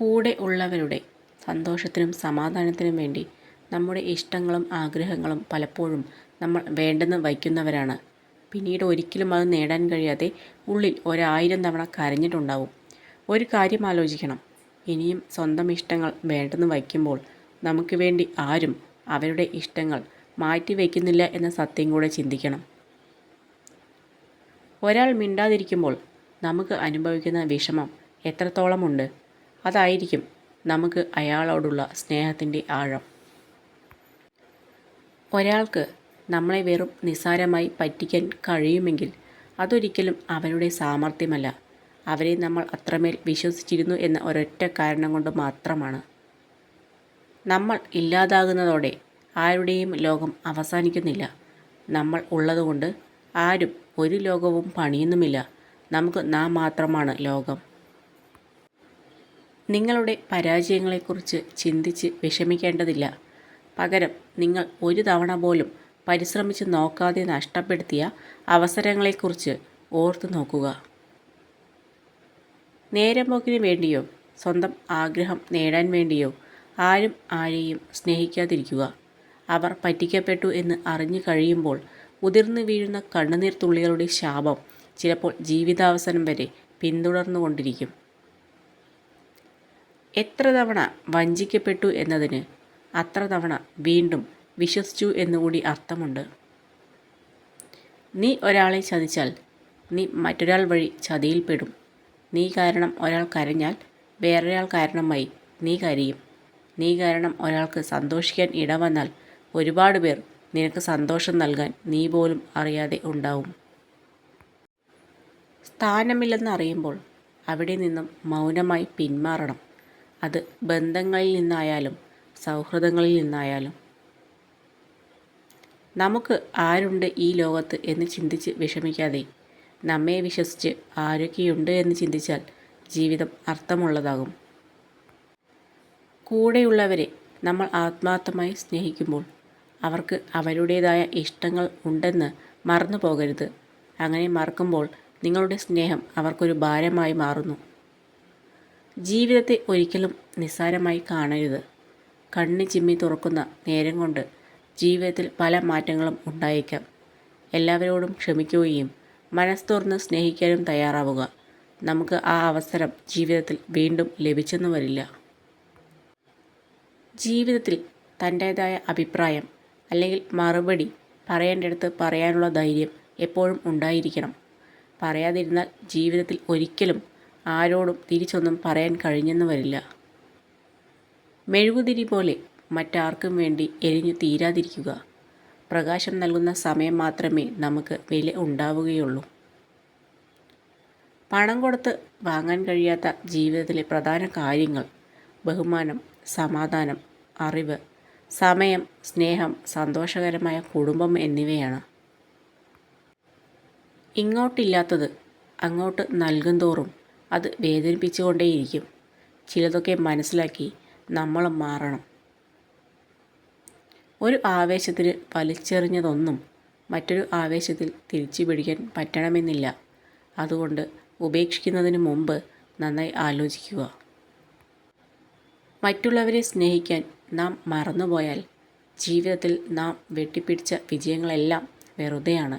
കൂടെ ഉള്ളവരുടെ സന്തോഷത്തിനും സമാധാനത്തിനും വേണ്ടി നമ്മുടെ ഇഷ്ടങ്ങളും ആഗ്രഹങ്ങളും പലപ്പോഴും നമ്മൾ വേണ്ടെന്ന് വയ്ക്കുന്നവരാണ്. പിന്നീട് ഒരിക്കലും അത് നേടാൻ കഴിയാതെ ഉള്ളിൽ 1000 തവണ കരഞ്ഞിട്ടുണ്ടാവും. ഒരു കാര്യം ആലോചിക്കണം, ഇനിയും സ്വന്തം ഇഷ്ടങ്ങൾ വേണ്ടെന്ന് വയ്ക്കുമ്പോൾ നമുക്ക് വേണ്ടി ആരും അവരുടെ ഇഷ്ടങ്ങൾ മാറ്റിവെക്കുന്നില്ല എന്ന സത്യം കൂടെ ചിന്തിക്കണം. ഒരാൾ മിണ്ടാതിരിക്കുമ്പോൾ നമുക്ക് അനുഭവിക്കുന്ന വിഷമം എത്രത്തോളമുണ്ട്, അതായിരിക്കും നമുക്ക് അയാളോടുള്ള സ്നേഹത്തിൻ്റെ ആഴം. ഒരാൾക്ക് നമ്മളെ വെറും നിസ്സാരമായി പറ്റിക്കാൻ കഴിയുമെങ്കിൽ അതൊരിക്കലും അവരുടെ സാമർഥ്യമല്ല, അവരെ നമ്മൾ അത്രമേൽ വിശ്വസിച്ചിരുന്നു എന്ന ഒരൊറ്റ കാരണം കൊണ്ട് മാത്രമാണ്. നമ്മൾ ഇല്ലാതാകുന്നതോടെ ആരുടെയും ലോകം അവസാനിക്കുന്നില്ല. നമ്മൾ ഉള്ളതുകൊണ്ട് ആരും ഒരു ലോകവും പണിയുന്നുമില്ല. നമുക്ക് നാം മാത്രമാണ് ലോകം. നിങ്ങളുടെ പരാജയങ്ങളെക്കുറിച്ച് ചിന്തിച്ച് വിഷമിക്കേണ്ടതില്ല. പകരം നിങ്ങൾ ഒരു തവണ പോലും പരിശ്രമിച്ച് നോക്കാതെ നഷ്ടപ്പെടുത്തിയ അവസരങ്ങളെക്കുറിച്ച് ഓർത്തു നോക്കുക. നേരമ്പോക്കിന് വേണ്ടിയോ സ്വന്തം ആഗ്രഹം നേടാൻ വേണ്ടിയോ ആരും ആരെയും സ്നേഹിക്കാതിരിക്കുക. അവർ പറ്റിക്കപ്പെട്ടു എന്ന് അറിഞ്ഞു കഴിയുമ്പോൾ ഉതിർന്നു വീഴുന്ന കണ്ണുനീർ തുള്ളികളുടെ ശാപം ചിലപ്പോൾ ജീവിതാവസാനം വരെ പിന്തുടർന്നുകൊണ്ടിരിക്കും. എത്ര തവണ വഞ്ചിക്കപ്പെട്ടു എന്നതിന് അത്ര തവണ വീണ്ടും വിശ്വസിച്ചു എന്നുകൂടി അർത്ഥമുണ്ട്. നീ ഒരാളെ ചതിച്ചാൽ നീ മറ്റൊരാൾ വഴി ചതിയിൽപ്പെടും. നീ കാരണം ഒരാൾ കരഞ്ഞാൽ വേറൊരാൾ കാരണമായി നീ കരയും. നീ കാരണം ഒരാൾക്ക് സന്തോഷിക്കാൻ ഇടവന്നാൽ ഒരുപാട് പേർ നിനക്ക് സന്തോഷം നൽകാൻ നീ പോലും അറിയാതെ ഉണ്ടാവും. സ്ഥാനമില്ലെന്ന് അറിയുമ്പോൾ അവിടെ നിന്നും മൗനമായി പിന്മാറണം. അത് ബന്ധങ്ങളിൽ നിന്നായാലും സൗഹൃദങ്ങളിൽ നിന്നായാലും. നമുക്ക് ആരുണ്ട് ഈ ലോകത്ത് എന്ന് ചിന്തിച്ച് വിഷമിക്കാതെ നമ്മെ വിശ്വസിച്ച് ആരൊക്കെയുണ്ട് എന്ന് ചിന്തിച്ചാൽ ജീവിതം അർത്ഥമുള്ളതാകും. കൂടെയുള്ളവരെ നമ്മൾ ആത്മാർത്ഥമായി സ്നേഹിക്കുമ്പോൾ അവർക്ക് അവരുടേതായ ഇഷ്ടങ്ങൾ ഉണ്ടെന്ന് മറന്നു പോകരുത്. അങ്ങനെ മറക്കുമ്പോൾ നിങ്ങളുടെ സ്നേഹം അവർക്കൊരു ഭാരമായി മാറുന്നു. ജീവിതത്തെ ഒരിക്കലും നിസ്സാരമായി കാണരുത്. കണ്ണ് ചിമ്മി തുറക്കുന്ന നേരം കൊണ്ട് ജീവിതത്തിൽ പല മാറ്റങ്ങളും ഉണ്ടായേക്കാം. എല്ലാവരോടും ക്ഷമിക്കുകയും മനസ്സ് തുറന്ന് സ്നേഹിക്കാനും തയ്യാറാവുക. നമുക്ക് ആ അവസരം ജീവിതത്തിൽ വീണ്ടും ലഭിച്ചെന്ന് വരില്ല. ജീവിതത്തിൽ തൻ്റേതായ അഭിപ്രായം അല്ലെങ്കിൽ മറുപടി പറയേണ്ടടുത്ത് പറയാനുള്ള ധൈര്യം എപ്പോഴും ഉണ്ടായിരിക്കണം. പറയാതിരുന്നാൽ ജീവിതത്തിൽ ഒരിക്കലും ആരോടും തിരിച്ചൊന്നും പറയാൻ കഴിഞ്ഞെന്ന് വരില്ല. മെഴുകുതിരി പോലെ മറ്റാർക്കും വേണ്ടി എരിഞ്ഞു തീരാതിരിക്കുക. പ്രകാശം നൽകുന്ന സമയം മാത്രമേ നമുക്ക് വില ഉണ്ടാവുകയുള്ളൂ. പണം കൊടുത്ത് വാങ്ങാൻ കഴിയാത്ത ജീവിതത്തിലെ പ്രധാന കാര്യങ്ങൾ ബഹുമാനം, സമാധാനം, അറിവ്, സമയം, സ്നേഹം, സന്തോഷകരമായ കുടുംബം എന്നിവയാണ്. ഇങ്ങോട്ടില്ലാത്തത് അങ്ങോട്ട് നൽകും തോറും അത് വേദനിപ്പിച്ചുകൊണ്ടേയിരിക്കും. ചിലതൊക്കെ മനസ്സിലാക്കി നമ്മൾ മാറണം. ഒരു ആവേശത്തിന് വലിച്ചെറിഞ്ഞതൊന്നും മറ്റൊരു ആവേശത്തിൽ തിരിച്ചു പിടിക്കാൻ പറ്റണമെന്നില്ല. അതുകൊണ്ട് ഉപേക്ഷിക്കുന്നതിന് മുമ്പ് നന്നായി ആലോചിക്കുക. മറ്റുള്ളവരെ സ്നേഹിക്കാൻ നാം മറന്നുപോയാൽ ജീവിതത്തിൽ നാം വെട്ടിപ്പിടിച്ച വിജയങ്ങളെല്ലാം വെറുതെയാണ്.